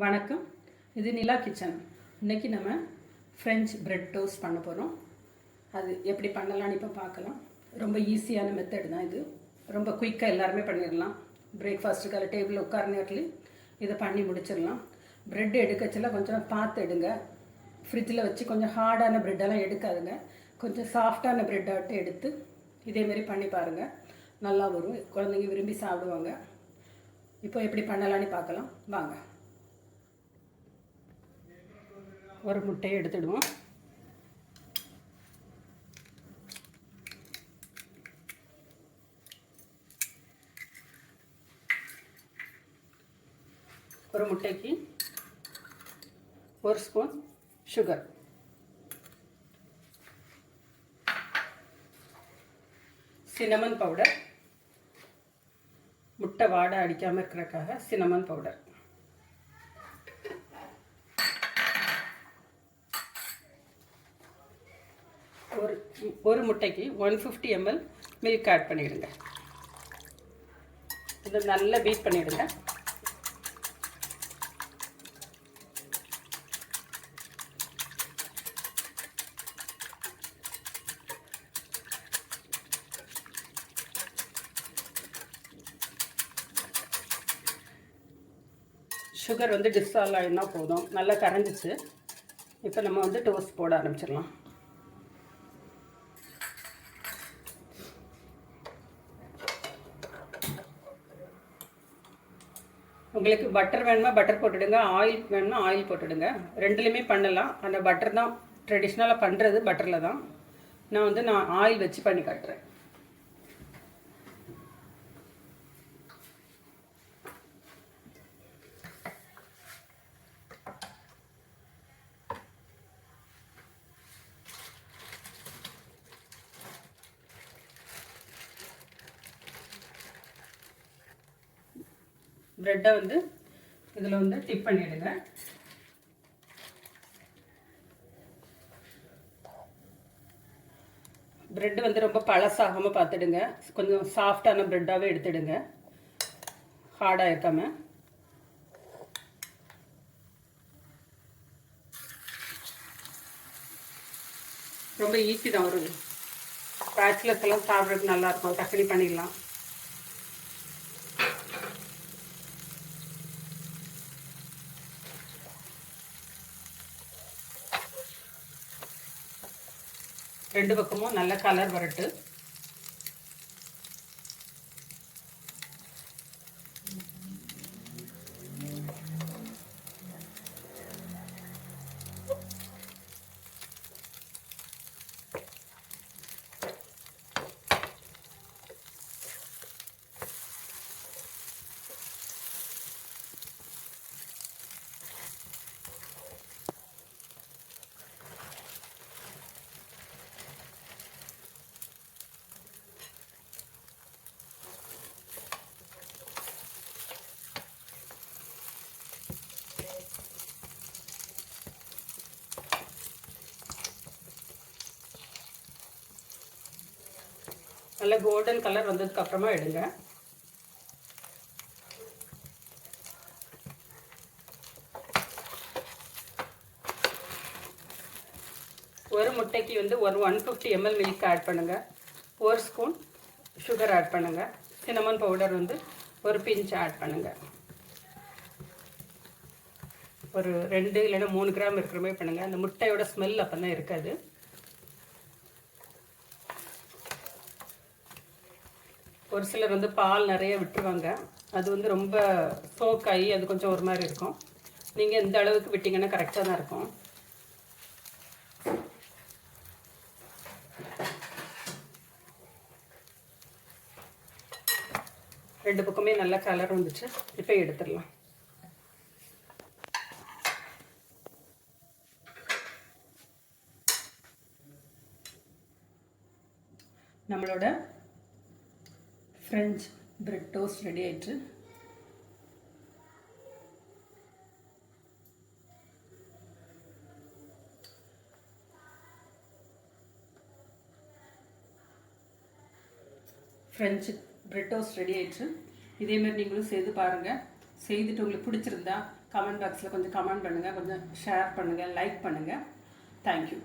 வணக்கம். இது நிலா கிச்சன். இன்றைக்கி நம்ம ஃப்ரெஞ்ச் பிரெட் டோஸ்ட் பண்ண போகிறோம். அது எப்படி பண்ணலான்னு இப்போ பார்க்கலாம். ரொம்ப ஈஸியான மெத்தட் தான் இது. ரொம்ப குயிக்காக எல்லாருமே பண்ணிடலாம். பிரேக்ஃபாஸ்ட்டுக்கு அதில் டேபிளில் உட்கார நேரத்துலேயும் இதை பண்ணி முடிச்சிடலாம். ப்ரெட் எடுக்கச்சில் கொஞ்சம் பார்த்து எடுங்க. ஃப்ரிட்ஜில் வச்சு கொஞ்சம் ஹார்டான ப்ரெட்டெல்லாம் எடுக்காதுங்க. கொஞ்சம் சாஃப்டான ப்ரெட்டாட்டு எடுத்து இதேமாரி பண்ணி பாருங்கள். நல்லா வரும். குழந்தைங்க விரும்பி சாப்பிடுவாங்க. இப்போ எப்படி பண்ணலான்னு பார்க்கலாம் வாங்க. ஒரு முட்டையை எடுத்துடுவோம். ஒரு முட்டைக்கு ஒரு ஸ்பூன் சுகர், சின்னமன் பவுடர், முட்டை வாடை அடிக்காமல் இருக்கிறதுக்காக சின்னமன் பவுடர், ஒரு முட்டைக்கு 150 ml மில்க் ஆட் பண்ணிவிடுங்க. இதை நல்லா பீட் பண்ணிவிடுங்க. சுகர் டிஸ்சால்வ் ஆகினா போதும். நல்லா கரைஞ்சிச்சு. இப்போ நம்ம டோஸ்ட் போட ஆரம்பிச்சிடலாம். உங்களுக்கு பட்டர் வேணுமா பட்டர் போட்டுடுங்க, ஆயில் வேணுமா ஆயில் போட்டுடுங்க. ரெண்டுலேயுமே பண்ணலாம். அந்த பட்டர் தான் ட்ரெடிஷ்னலாக பண்ணுறது, பட்டரில் தான். நான் ஆயில் வச்சு பண்ணி காட்டுறேன். ப்ரெட்டை இதில் டிப் பண்ணிவிடுங்க. ப்ரெட்டு ரொம்ப பழசாகாமல் பார்த்துடுங்க. கொஞ்சம் சாஃப்டான ப்ரெட்டாகவே எடுத்துடுங்க, ஹார்டாக இருக்காமல். ரொம்ப ஈஸி தான். ஒரு பேச்சுலர்ஸ் எல்லாம் சாப்பிட்றதுக்கு நல்லாயிருக்கும். டக்குனி பண்ணிடலாம். ரெண்டு பக்கமும் நல்ல கலர் வரட்டு. நல்ல கோல்டன் கலர் வந்ததுக்கு அப்புறமா எடுங்க. ஒரு முட்டைக்கு ஒரு 150 ml மில்க் ஆட் பண்ணுங்க. ஒரு ஸ்பூன் சுகர் ஆட் பண்ணுங்க. சின்னமன் பவுடர் ஒரு பிஞ்ச் ஆட் பண்ணுங்க. ஒரு 2 இல்லைன்னா 3 கிராம் இருக்கிற மாதிரி பண்ணுங்க. அந்த முட்டையோட ஸ்மெல் அப்போ தான் இருக்காது. ஒரு சிலர் பால் நிறைய விட்டுருவாங்க. அது ரொம்ப சோக் ஆகி அது கொஞ்சம் ஒரு மாதிரி இருக்கும். நீங்கள் இந்த அளவுக்கு விட்டிங்கன்னா கரெக்டாக தான் இருக்கும். ரெண்டு பக்கமே நல்ல கலர் வந்துச்சு. இப்போ எடுத்துடலாம். நம்மளோட ஃப்ரெஞ்ச் பிரெட் டோஸ்ட் ரெடி ஆயிடுச்சு. ஃப்ரெஞ்ச் பிரெட் டோஸ்ட் ரெடி ஆயிடுச்சு. இதேமாதிரி நீங்களும் செய்து பாருங்கள். செய்துட்டு உங்களுக்கு பிடிச்சிருந்தா கமெண்ட் பாக்ஸில் கொஞ்சம் கமெண்ட் பண்ணுங்கள், கொஞ்சம் ஷேர் பண்ணுங்கள், லைக் பண்ணுங்கள். தேங்க்யூ.